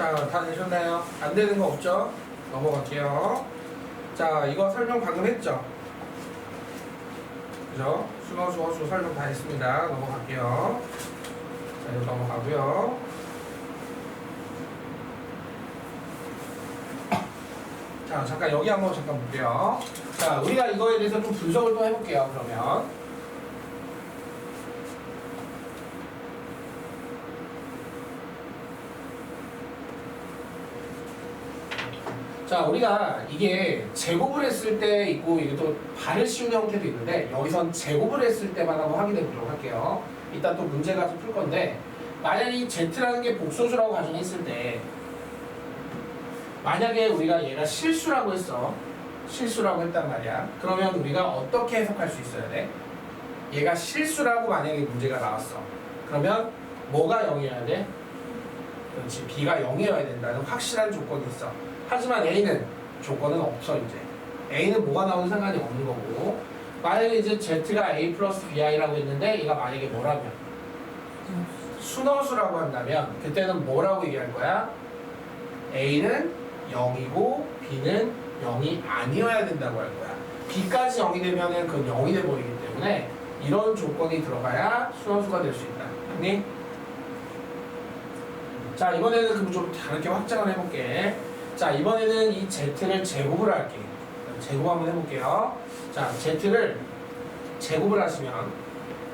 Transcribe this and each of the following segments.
자, 다 되셨나요? 안 되는 거 없죠? 넘어갈게요. 자, 이거 설명 방금 했죠? 그죠? 순어, 수어수 설명 다 했습니다. 넘어갈게요. 자, 이거 넘어가고요. 자, 잠깐 여기 한번 잠깐 볼게요. 자, 우리가 이거에 대해서 좀 분석을 또 해볼게요. 그러면. 자, 우리가 이게 제곱을 했을 때 있고 이게 또 발을 씌우는 형태도 있는데 여기선 제곱을 했을 때만 한번 확인해 보도록 할게요. 이따 또 문제가 좀 풀 건데 만약에 이 Z라는 게 복소수라고 가정했을 때 만약에 우리가 얘가 실수라고 했어. 실수라고 했단 말이야. 그러면 우리가 어떻게 해석할 수 있어야 돼? 얘가 실수라고 만약에 문제가 나왔어. 그러면 뭐가 0이어야 돼? 그렇지. B가 0이어야 된다는 확실한 조건이 있어. 하지만 A는 조건은 없어 이제. A는 뭐가 나오는 상관이 없는 거고 만약에 이제 Z가 A 플러스 BI라고 했는데 얘가 만약에 뭐라면 순어수라고 한다면 그때는 뭐라고 얘기할 거야? A는 0이고 B는 0이 아니어야 된다고 할 거야. B까지 0이 되면은 그건 0이 돼버리기 때문에 이런 조건이 들어가야 순어수가 될 수 있다. 아니? 자, 이번에는 그럼 좀 다르게 확장을 해볼게. 자, 이번에는 이 Z를 제곱을 할게. 제곱 한번 해볼게요. 자, Z를 제곱을 하시면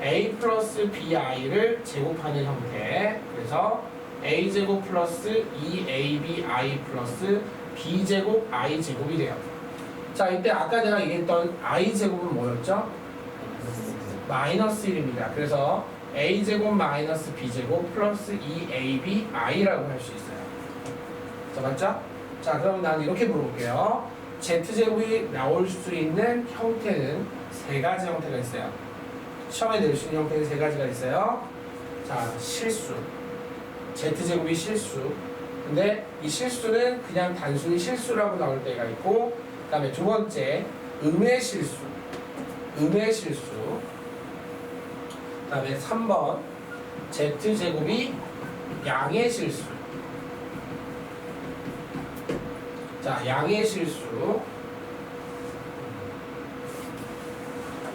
A 플러스 BI를 제곱하는 형태. 그래서 A제곱 플러스 2ABI 플러스 B제곱 I제곱이 돼요. 자, 이때 아까 내가 얘기했던 I제곱은 뭐였죠? 마이너스 1입니다. 그래서 A제곱 마이너스 B제곱 플러스 2ABI라고 할 수 있어요. 자, 맞죠? 자, 그럼 난 이렇게 물어볼게요. Z제곱이 나올 수 있는 형태는 세 가지 형태가 있어요. 시험에 낼 수 있는 형태는 세 가지가 있어요. 자, 실수. Z제곱이 실수. 근데 이 실수는 그냥 단순히 실수라고 나올 때가 있고, 그 다음에 두 번째, 음의 실수. 음의 실수. 그 다음에 3번, Z제곱이 양의 실수. 자, 양의 실수.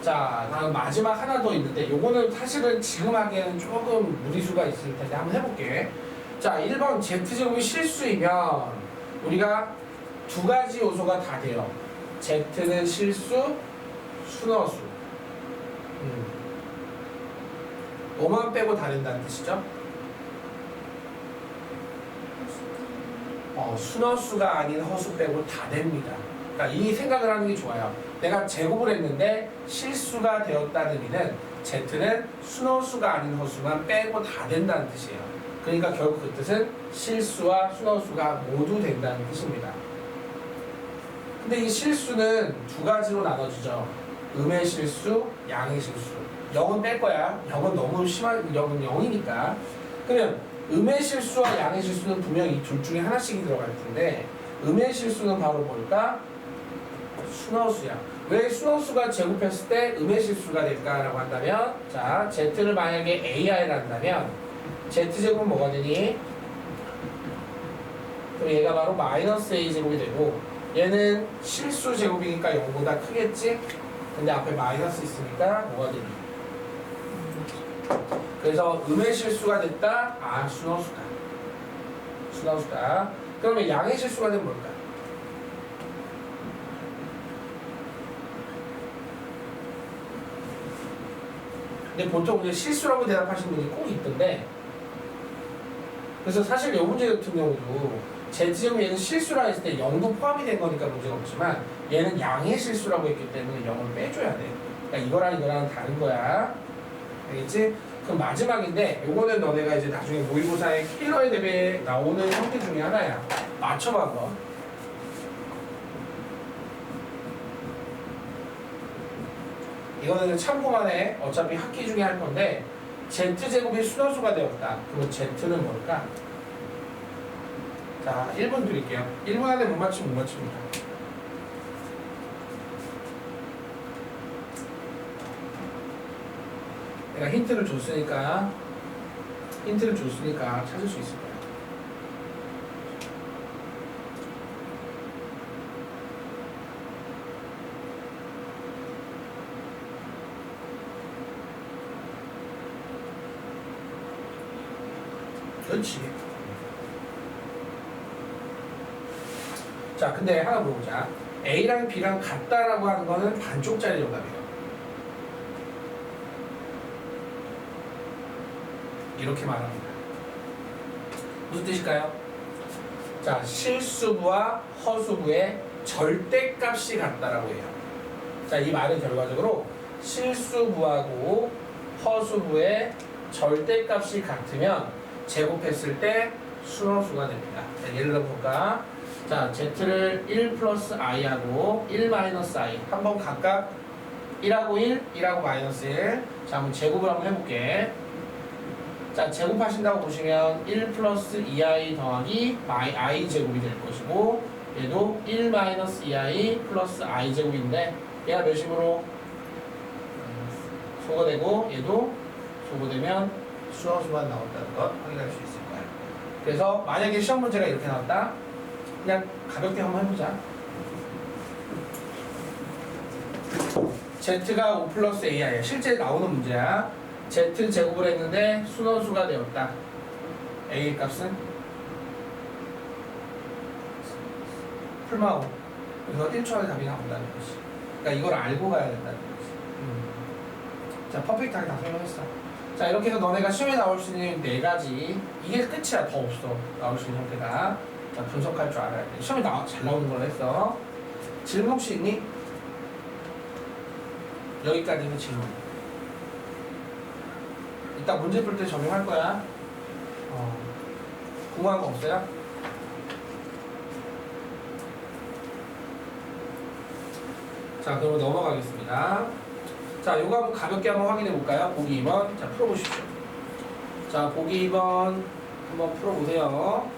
자, 다음 마지막 하나 더 있는데 요거는 사실은 지금 하기에는 조금 무리수가 있을 텐데 한번 해볼게. 자, 1번 Z제곱이 실수이면 우리가 두 가지 요소가 다 돼요. Z는 실수, 순어수. 뭐만 빼고 다 된다는 뜻이죠? 순어수가 아닌 허수 빼고 다 됩니다. 그러니까 이 생각을 하는 게 좋아요. 내가 제곱을 했는데 실수가 되었다는 의미는 Z는 순어수가 아닌 허수만 빼고 다 된다는 뜻이에요. 그러니까 결국 그 뜻은 실수와 순어수가 모두 된다는 뜻입니다. 근데 이 실수는 두 가지로 나눠지죠. 음의 실수, 양의 실수. 0은 뺄 거야. 0은 너무 심한, 0은 0이니까. 그러면 음의 실수와 양의 실수는 분명히 이 둘 중에 하나씩이 들어갈 텐데 음의 실수는 바로 뭘까? 순어수야. 왜 순어수가 제곱했을 때 음의 실수가 될까라고 한다면 자, Z를 만약에 AI를 한다면 Z제곱은 뭐가 되니? 그럼 얘가 바로 마이너스 A제곱이 되고 얘는 실수 제곱이니까 0보다 크겠지? 근데 앞에 마이너스 있으니까 뭐가 되니? 그래서 음의 실수가 됐다? 아, 순어수다. 순어수다. 그러면 양의 실수가 되면 뭘까? 근데 보통 이제 실수라고 대답하시는 분이 꼭 있던데 그래서 사실 이 문제 같은 경우도 Z제곱이 얘는 실수라 했을 때 0도 포함이 된 거니까 문제가 없지만 얘는 양의 실수라고 했기 때문에 0을 빼줘야 돼. 그러니까 이거랑 다른 거야. 알겠지? 그럼 마지막인데 요거는 너네가 이제 나중에 모의고사에 킬러의 대비에 나오는 형태 중에 하나야. 맞춰봐 한번. 이거는 참고만 해. 어차피 학기 중에 할 건데 Z제곱이 순어수가 되었다. 그러면 Z는 뭘까? 자, 1분 드릴게요. 1분 안에 못 맞추면 못 맞춥니다. 내가 힌트를 줬으니까 찾을 수 있을 거야. 그렇지. 자, 근데 하나 물어보자. A랑 B랑 같다라고 하는 거는 반쪽짜리 정답이에요. 이렇게 말합니다. 무슨 뜻일까요? 자, 실수부와 허수부의 절대값이 같다라고 해요. 자, 이 말은 결과적으로 실수부하고 허수부의 절대값이 같으면 제곱했을 때 순허수가 됩니다. 자, 예를 들어 볼까? 자, z를 1 플러스 i하고 1 마이너스 i 한번 각각 1하고 1, 1하고 마이너스 1. 자, 한번 제곱을 한번 해볼게. 자, 제곱하신다고 보시면 1 플러스 2i 더하기 i 제곱이 될 것이고, 얘도 1 마이너스 2i 플러스 i 제곱인데 얘가 몇식으로 소거되고 얘도 소거되면 수허수가 나온다는 것 확인할 수 있을 거예요. 그래서 만약에 시험 문제가 이렇게 나왔다, 그냥 가볍게 한번 해보자. z가 5 플러스 ai야. 실제 나오는 문제야. z 제곱을 했는데 순허수가 되었다. a 값은 풀마오. 그래서 1초 안에 답이 나온다는 거지. 그러니까 이걸 알고 가야 된다는 거지. 자, 퍼펙트하게 다 설명했어. 자, 이렇게 해서 너네가 시험에 나올 수 있는 4가지, 이게 끝이야. 더 없어. 나올 수 있는 형태가. 자, 분석할 줄 알아야 돼. 시험에 잘 나오는 걸로 했어. 질문 혹시 있니? 여기까지는 질문. 이따 문제 풀 때 적용할 거야. 궁금한 거 없어요? 자, 그럼 넘어가겠습니다. 자, 요거 한번 가볍게 한번 확인해 볼까요? 보기 2번. 자, 풀어보십시오. 자, 보기 2번 한번 풀어보세요.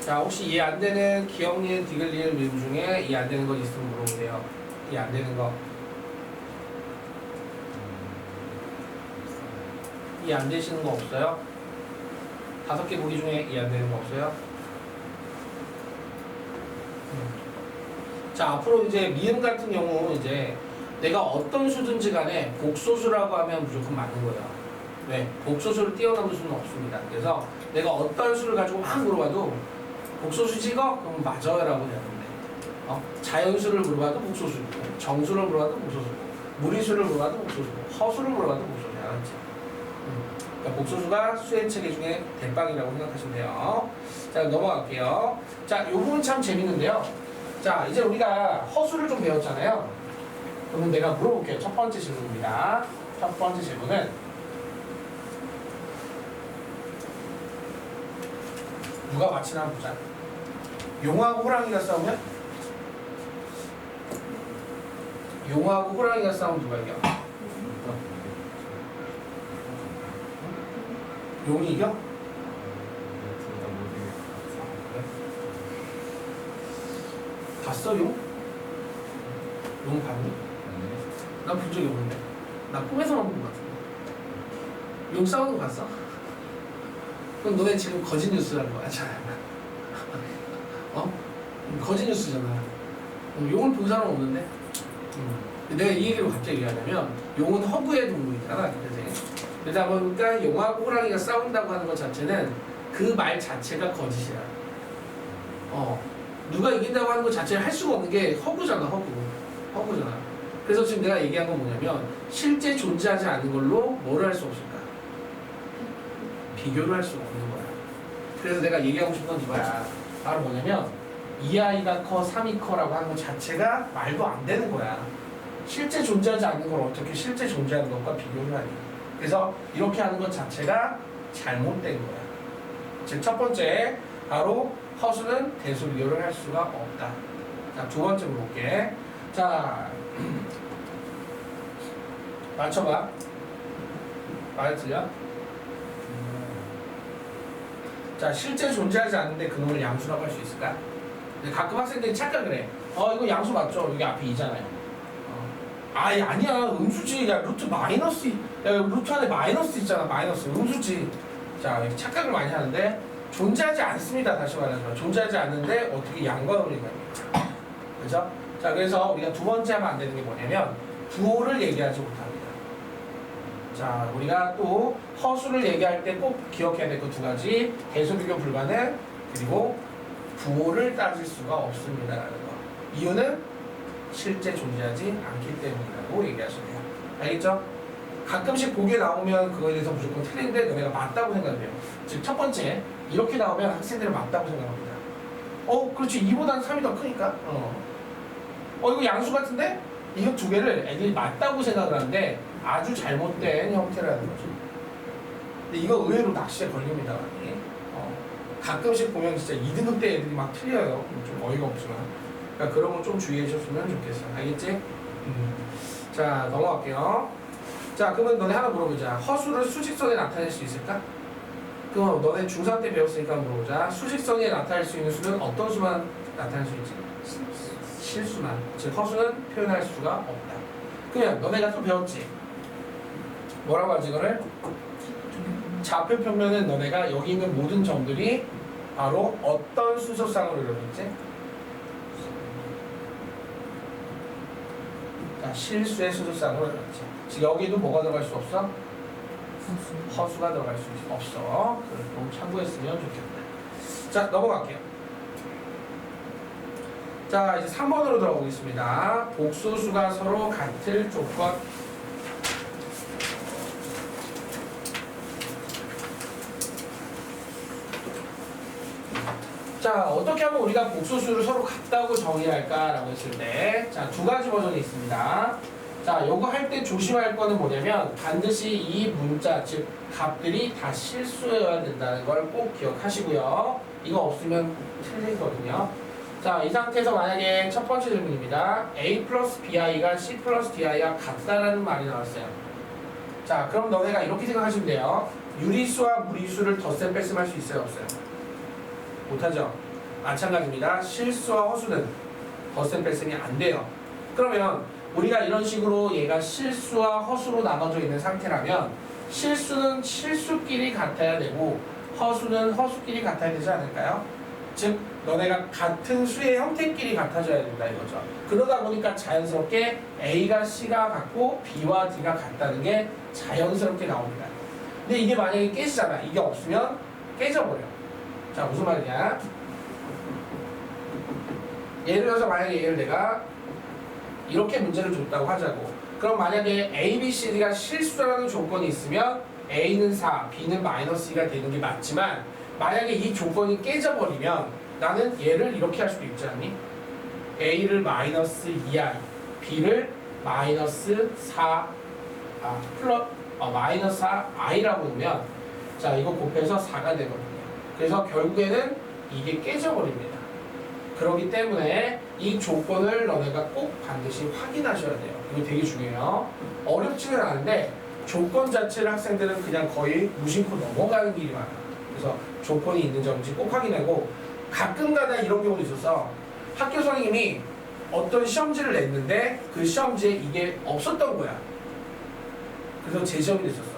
자, 혹시 이해 안 되는 기억, 니은, 디귿, 리을, 미음 중에 이해 안 되는 거 있으면 물어보세요. 이해 안 되는 거. 이해 안 되시는 거 없어요? 5개 보기 중에 이해 안 되는 거 없어요? 자, 앞으로 이제 미음 같은 경우 이제 내가 어떤 수든지 간에 복소수라고 하면 무조건 맞는 거예요. 왜? 복소수를 뛰어넘을 수는 없습니다. 그래서 내가 어떤 수를 가지고 막 물어봐도 복소수 찍어? 그럼 맞아요 라고 되는데, 자연수를 물어봐도 복소수고, 정수를 물어봐도 복소수고, 무리수를 물어봐도 복소수고, 허수를 물어봐도 복소수야. 알았지? 그러니까 복소수가 수의 체계 중에 대빵이라고 생각하시면 돼요. 자, 넘어갈게요. 자, 이 부분 참 재밌는데요. 자, 이제 우리가 허수를 좀 배웠잖아요. 그러면 내가 물어볼게요. 첫 번째 질문입니다. 첫 번째 질문은 누가 맞히나 한번 보자. 용하고 호랑이가 싸우면? 용하고 호랑이가 싸우면 누가 이겨? 용이 이겨? 봤어 용? 용 봤니? 난 본 적이 없는데. 나 꿈에서만 본 것 같은데. 용 싸우는 거 봤어? 그럼 너네 지금 거짓 뉴스라는 거야. 거짓 뉴스잖아. 용을 본 사람 없는데? 내가 이 얘기를 갑자기 얘기하냐면, 용은 허구의 동물이잖아. 그러다 보니까 용하고 호랑이가 싸운다고 하는 것 자체는 그 말 자체가 거짓이야. 누가 이긴다고 하는 것 자체를 할 수가 없는 게 허구잖아. 허구잖아. 그래서 지금 내가 얘기한 건 뭐냐면, 실제 존재하지 않은 걸로 뭐를 할 수 없을까? 비교를 할 수가 없는 거야. 그래서 내가 얘기하고 싶은 건 이거야. 바로 뭐냐면 2i가 커 3이 커라고 하는 것 자체가 말도 안 되는 거야. 실제 존재하지 않는 걸 어떻게 실제 존재하는 것과 비교를 하니. 그래서 이렇게 하는 것 자체가 잘못된 거야. 즉 첫 번째, 바로 허수는 대수 비교를 할 수가 없다. 자, 두 번째 물어볼게. 자, 맞춰봐. 말 틀려? 자, 실제 존재하지 않는데 그놈을 양수라고 할 수 있을까? 근데 가끔 학생들이 착각을 해. 이거 양수 맞죠? 여기 앞에 2잖아요. 아니야. 음수지. 야, 루트 마이너스. 야, 루트 안에 마이너스 있잖아. 마이너스. 음수지. 자, 이렇게 착각을 많이 하는데 존재하지 않습니다. 다시 말해서. 존재하지 않는데 어떻게 양과 음을 얘기합니까? 그죠? 자, 그래서 우리가 두 번째 하면 안 되는 게 뭐냐면 부호를 얘기하지 못합니다. 자, 우리가 또 허수를 얘기할 때 꼭 기억해야 될 그 두 가지. 대수 비교 불가능, 그리고 부호를 따질 수가 없습니다라는 거. 이유는 실제 존재하지 않기 때문이라고 얘기하시면 돼요. 알겠죠? 가끔씩 보기에 나오면 그거에 대해서 무조건 틀린데 너네가 맞다고 생각해요. 즉, 첫 번째, 이렇게 나오면 학생들은 맞다고 생각합니다. 그렇지. 2보다는 3이 더 크니까. 이거 양수 같은데? 이거 두 개를 애들이 맞다고 생각을 하는데 아주 잘못된 형태라는 거죠. 근데 이거 의외로 낚시에 걸립니다. 가끔씩 보면 진짜 2등급 때 애들이 막 틀려요. 좀 어이가 없지만. 그러니까 그런 거 좀 주의해 주셨으면 좋겠어요. 알겠지? 자, 넘어갈게요. 자, 그러면 너네 하나 물어보자. 허수를 수직선에 나타낼 수 있을까? 그럼 너네 중3 때 배웠으니까 물어보자. 수직선에 나타낼 수 있는 수는 어떤 수만 나타낼 수 있지? 실수만. 즉 허수는 표현할 수가 없다. 그냥 너네가 또 배웠지? 뭐라고 하지 이거를? 좌표 평면은 너네가 여기 있는 모든 점들이 바로 어떤 순서상으로 이루어졌지? 자, 실수의 순서상으로 이루어졌지. 즉 여기도 뭐가 들어갈 수 없어? 허수가 들어갈 수 없어. 그걸 좀 참고했으면 좋겠다. 자, 넘어갈게요. 자, 이제 3번으로 들어보겠습니다. 복소수가 서로 같을 조건. 자, 어떻게 하면 우리가 복소수를 서로 같다고 정의할까라고 했을 때, 자, 두 가지 버전이 있습니다. 자, 요거 할 때 조심할 거는 뭐냐면 반드시 이 문자, 즉 값들이 다 실수여야 된다는 걸 꼭 기억하시고요. 이거 없으면 틀리거든요. 자, 이 상태에서 만약에 첫 번째 질문입니다. A 플러스 BI가 C 플러스 DI와 같다라는 말이 나왔어요. 자, 그럼 너네가 이렇게 생각하시면 돼요. 유리수와 무리수를 덧셈 뺄셈 할 수 있어요, 없어요? 못하죠? 마찬가지입니다. 실수와 허수는 덧셈 뺄셈이 안 돼요. 그러면 우리가 이런 식으로 얘가 실수와 허수로 나눠져 있는 상태라면 실수는 실수끼리 같아야 되고 허수는 허수끼리 같아야 되지 않을까요? 즉 너네가 같은 수의 형태끼리 같아져야 된다 이거죠. 그러다 보니까 자연스럽게 A가 C가 같고 B와 D가 같다는 게 자연스럽게 나옵니다. 근데 이게 만약에 깨지잖아. 이게 없으면 깨져버려. 자, 무슨 말이냐? 예를 들어서 만약에 얘를 내가 이렇게 문제를 줬다고 하자고. 그럼 만약에 A, B, C, D가 실수라는 조건이 있으면 A는 4, B는 마이너스 2가 되는 게 맞지만 만약에 이 조건이 깨져버리면 나는 얘를 이렇게 할 수도 있지 않니? A를 마이너스 2i, B를 마이너스 4, 마이너스 4i라고 놓으면 자, 이거 곱해서 4가 되거든요. 그래서 결국에는 이게 깨져버립니다. 그렇기 때문에 이 조건을 너네가 꼭 반드시 확인하셔야 돼요. 이거 되게 중요해요. 어렵지는 않은데 조건 자체를 학생들은 그냥 거의 무심코 넘어가는 길이 많아요. 그래서 조건이 있는 점인지 꼭 확인하고 가끔가다 이런 경우도 있어서 학교 선생님이 어떤 시험지를 냈는데 그 시험지에 이게 없었던 거야. 그래서 재시험이 됐었어.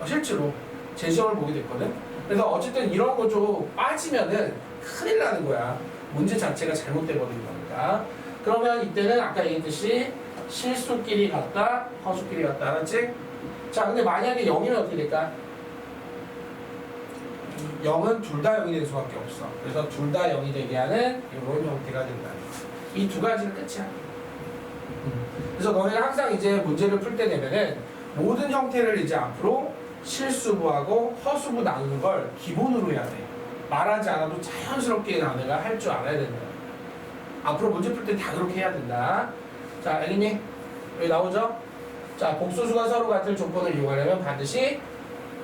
실제로 재시험을 보게 됐거든. 그래서 어쨌든 이런 거 좀 빠지면은 큰일 나는 거야. 문제 자체가 잘못돼 버리는 겁니다. 그러면 이때는 아까 얘기했듯이 실수끼리 같다, 허수끼리 같다. 알았지? 자, 근데 만약에 0이면 어떻게 될까? 0은 둘 다 0이 될 수밖에 없어. 그래서 둘 다 0이 되게 하는 이런 형태가 된다. 이 두 가지는 끝이야. 그래서 너네가 항상 이제 문제를 풀 때 되면은 모든 형태를 이제 앞으로 실수부하고 허수부 나누는 걸 기본으로 해야 돼. 말하지 않아도 자연스럽게 너네가 할 줄 알아야 된다. 앞으로 문제 풀 때 다 그렇게 해야 된다. 자, 엘리님 여기 나오죠? 자, 복소수가 서로 같을 조건을 이용하려면 반드시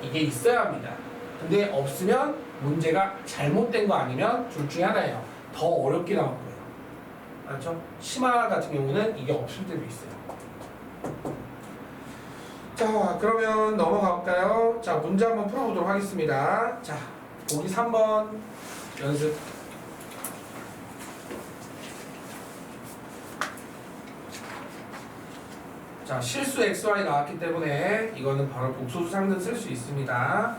이게 있어야 합니다. 근데 없으면 문제가 잘못된 거 아니면 둘 중에 하나예요. 더 어렵게 나올 거예요. 알죠? 심화 같은 경우는 이게 없을 때도 있어요. 자, 그러면 넘어가 볼까요? 자, 문제 한번 풀어보도록 하겠습니다. 자, 보기 3번 연습. 자, 실수 XY 나왔기 때문에 이거는 바로 복소수 상등 쓸 수 있습니다.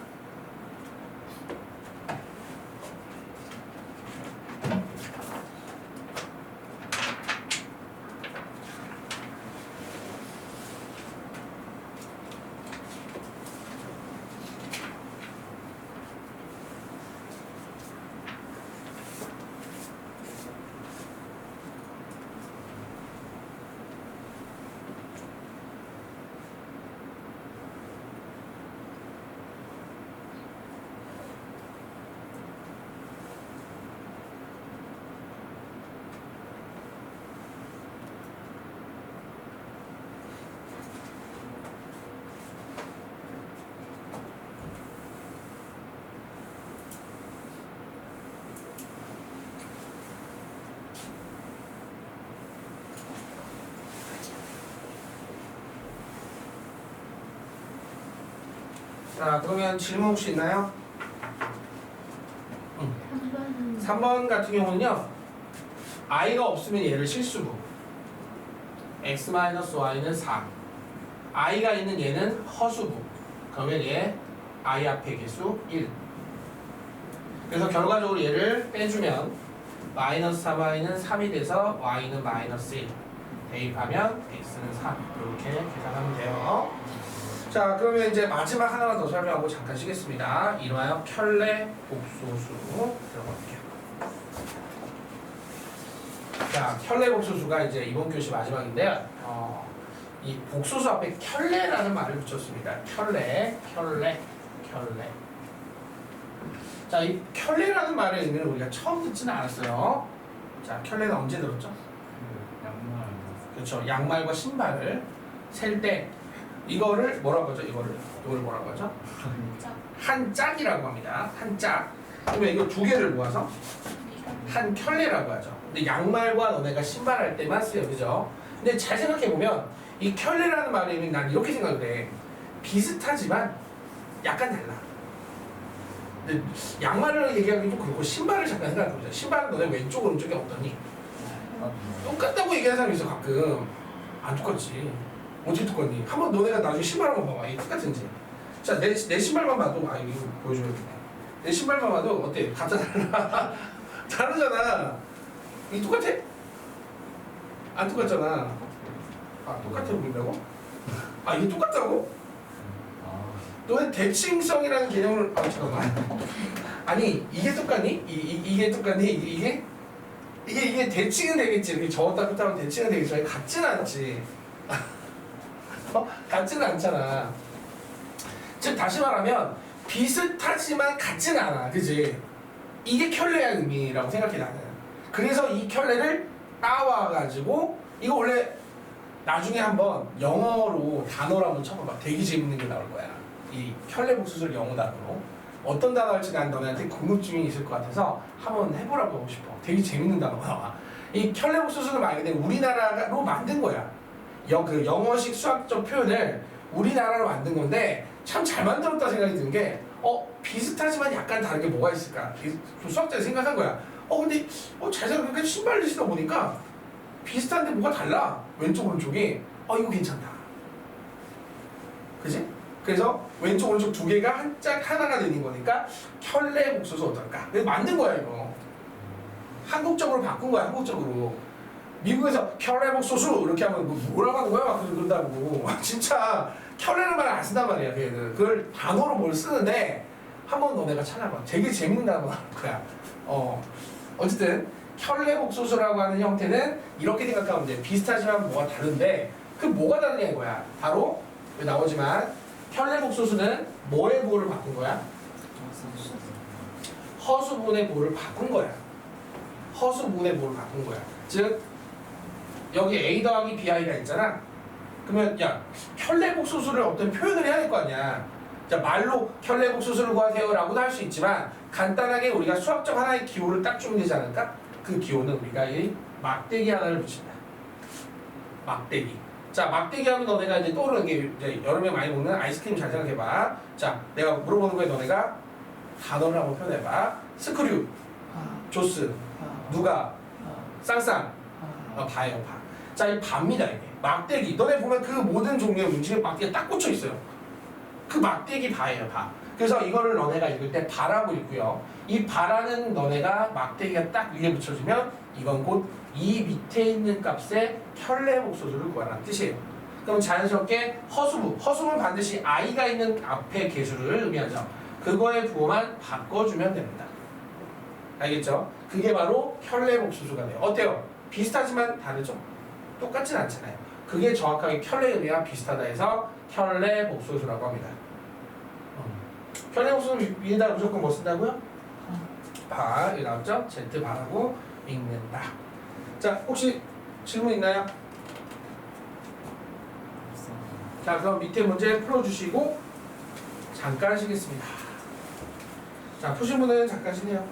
자, 그러면 질문 혹시 있나요? 3번 같은 경우는요, i가 없으면 얘를 실수부, x-y는 4, i가 있는 얘는 허수부, 그러면 얘 i 앞에 개수 1. 그래서 결과적으로 얘를 빼주면 마이너스 3y는 3이 돼서 y는 마이너스 1, 대입하면 x는 3. 이렇게 계산하면 돼요. 자, 그러면 이제 마지막 하나만 더 설명하고 잠깐 쉬겠습니다. 이름하여 켤레 복소수 들어갈게요. 자, 켤레 복소수가 이제 이번 교시 마지막인데요. 이 복소수 앞에 켤레라는 말을 붙였습니다. 켤레. 자, 이 켤레라는 말의 의미를 우리가 처음 듣지는 않았어요. 자, 켤레는 언제 들었죠? 양말. 그렇죠. 양말과 신발을 셀 때 이거를 뭐라고 하죠? 이걸 뭐라고 하죠? 한 짝이라고 합니다. 한 짝. 그러면 이거 두 개를 모아서 한 켤레라고 하죠. 근데 양말과 너네가 신발할 때만 쓰여, 그죠? 근데 잘 생각해 보면 이 켤레라는 말의 의미는 난 이렇게 생각을 해. 비슷하지만 약간 달라. 근데 양말을 얘기하기 좀 그렇고 신발을 잠깐 생각해보자. 신발은 너네 왼쪽 오른쪽이 어떠니? 똑같다고 얘기하는 사람이 있어 가끔. 안 똑같지. 어떻게 똑같니? 한번 너네가 나중에 신발 한번 봐봐. 이게 똑같은지. 자, 내 신발만 봐도 이거 보여줘야겠네. 내 신발만 봐도 어때? 각자 달라. 다르잖아. 이게 똑같아? 안 똑같잖아. 아, 똑같아 보인다고? 아, 이게 똑같다고? 너네 대칭성이라는 개념을 잠깐만. 아니, 이게 똑같니? 이게 똑같니? 이게 대칭은 되겠지. 이렇게 저었다 폈다 하면 대칭은 되겠지. 같지는 않지. 같지는 않잖아. 즉 다시 말하면 비슷하지만 같지는 않아. 그지? 이게 켤레의 의미라고 생각해 나는. 그래서 이 켤레를 따와가지고 이거 원래 나중에 한번 영어로 단어로 한번 쳐봐봐. 되게 재밌는 게 나올 거야. 이 켤레 복수술 영어 단어로 어떤 단어 할지 난 너네한테 궁금증이 있을 것 같아서 한번 해보라고 하고 싶어. 되게 재밌는 단어가 나와. 이 켤레 복수술을 말 그대로 우리나라로 만든 거야. 그 영어식 수학적 표현을 우리나라로 만든 건데 참 잘 만들었다 생각이 드는 게 비슷하지만 약간 다른 게 뭐가 있을까? 수학자가 생각한 거야. 근데 잘 생각해보니까 신발을 신어 보니까 비슷한데 뭐가 달라. 왼쪽 오른쪽이 이거 괜찮다. 그지? 그래서 왼쪽 오른쪽 두 개가 한 짝 하나가 되는 거니까 켤레 복소수 어떨까? 그래서 만든 거야 이거. 한국적으로 바꾼 거야. 한국적으로. 미국에서 켤레 복소수 이렇게 하면 뭐라고 하는 거야? 막 그런다고. 진짜 켤레는 말을 안 쓴단 말이야. 걔는 그걸 단어로 뭘 쓰는데 한번 너네가 찾아봐. 되게 재밌는 단어 나올 거야. 어쨌든 켤레 복소수라고 하는 형태는 이렇게 생각하면 돼. 비슷하지만 뭐가 다른데 그 뭐가 다르냐 이거야. 바로 나오지만 켤레 복소수는 뭐의 부호를 바꾼 거야? 허수분의 부호를 바꾼 거야. 허수분의 부호를 바꾼 거야. 즉 여기 A 더하기 BI가 있잖아. 그러면 야 켤레 복소수를 어떤 표현을 해야 될 거 아니야. 자 말로 켤레 복소수를 구하세요 라고도 할 수 있지만 간단하게 우리가 수학적 하나의 기호를 딱 주면 되지 않을까? 그 기호는 우리가 이 막대기 하나를 붙인다. 막대기. 자, 막대기 하면 너네가 이제 떠오르는 게 이제 여름에 많이 먹는 아이스크림 잘 생각해봐. 자, 내가 물어보는 거에 너네가 단어를 한번 표현해봐. 스크류, 조스, 누가, 쌍쌍, 바예요, 바. 자, 이 바입니다, 이게. 막대기. 너네 보면 그 모든 종류의 음식에 막대기가 딱 꽂혀 있어요. 그 막대기 바예요, 바. 그래서 이거를 너네가 읽을 때 바라고 읽고요. 이 바라는 너네가 막대기가 딱 위에 붙여주면 이건 곧 이 밑에 있는 값의 켤레 복소수를 구하라는 뜻이에요. 그럼 자연스럽게 허수부. 허수부는 반드시 i가 있는 앞에 개수를 의미하죠. 그거의 부호만 바꿔주면 됩니다. 알겠죠? 그게 바로 켤레 복소수가 돼요. 어때요? 비슷하지만 다르죠? 똑같진 않잖아요. 그게 정확하게 켤레 의미와 비슷하다 해서 켤레 복소수라고 합니다. 켤레 복소수 위에다 무조건 뭐 쓴다고요? 바, 여기 나왔죠? Z 바라고 읽는다. 자, 혹시 질문 있나요? 자, 그럼 밑에 문제 풀어주시고 잠깐 쉬겠습니다. 자, 푸신 분은 잠깐 쉬네요.